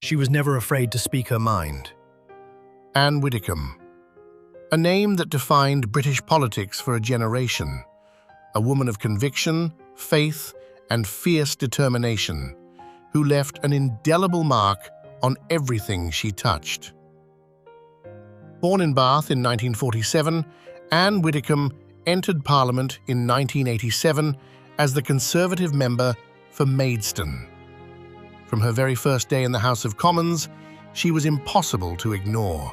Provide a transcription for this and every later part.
She was never afraid to speak her mind. Ann Widdecombe, a name that defined British politics for a generation, a woman of conviction, faith, and fierce determination, who left an indelible mark on everything she touched. Born in Bath in 1947, Ann Widdecombe entered Parliament in 1987 as the Conservative member for Maidstone. From her very first day in the House of Commons, she was impossible to ignore.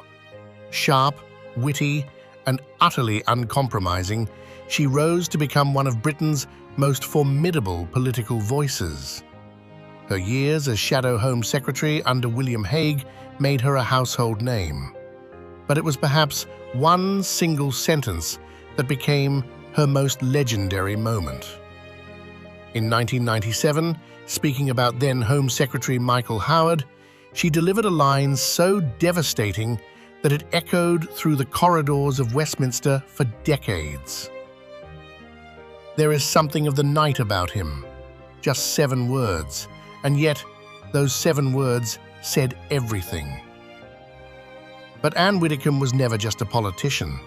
Sharp, witty, and utterly uncompromising, she rose to become one of Britain's most formidable political voices. Her years as Shadow Home Secretary under William Hague made her a household name. But it was perhaps one single sentence that became her most legendary moment. In 1997, speaking about then Home Secretary Michael Howard, she delivered a line so devastating that it echoed through the corridors of Westminster for decades. There is something of the night about him, just 7 words, and yet those 7 words said everything. But Ann Widdecombe was never just a politician.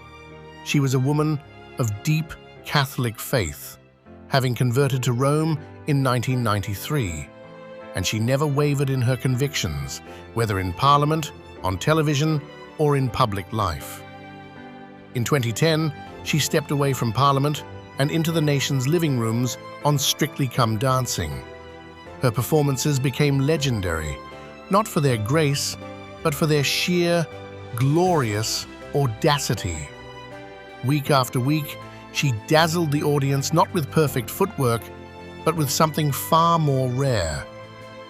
She was a woman of deep Catholic faith, having converted to Rome in 1993, and she never wavered in her convictions, whether in Parliament, on television, or in public life. In 2010, she stepped away from Parliament and into the nation's living rooms on Strictly Come Dancing. Her performances became legendary, not for their grace, but for their sheer, glorious audacity. Week after week, she dazzled the audience not with perfect footwork, but with something far more rare: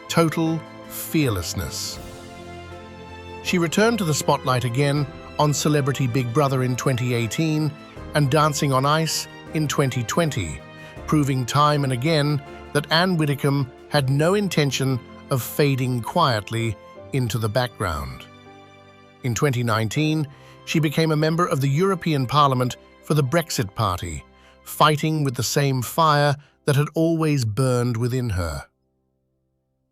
total fearlessness. She returned to the spotlight again on Celebrity Big Brother in 2018 and Dancing on Ice in 2020, proving time and again that Ann Widdecombe had no intention of fading quietly into the background. In 2019, she became a member of the European Parliament for the Brexit Party, fighting with the same fire that had always burned within her.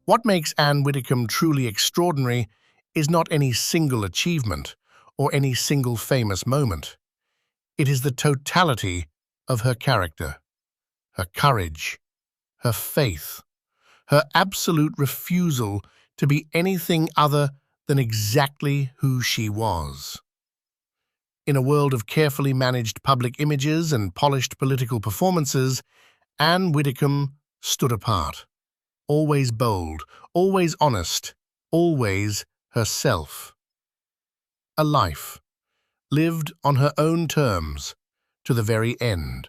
What makes Ann Widdecombe truly extraordinary is not any single achievement or any single famous moment. It is the totality of her character, her courage, her faith, her absolute refusal to be anything other than exactly who she was. In a world of carefully managed public images and polished political performances, Ann Widdecombe stood apart. Always bold, always honest, always herself. A life lived on her own terms to the very end.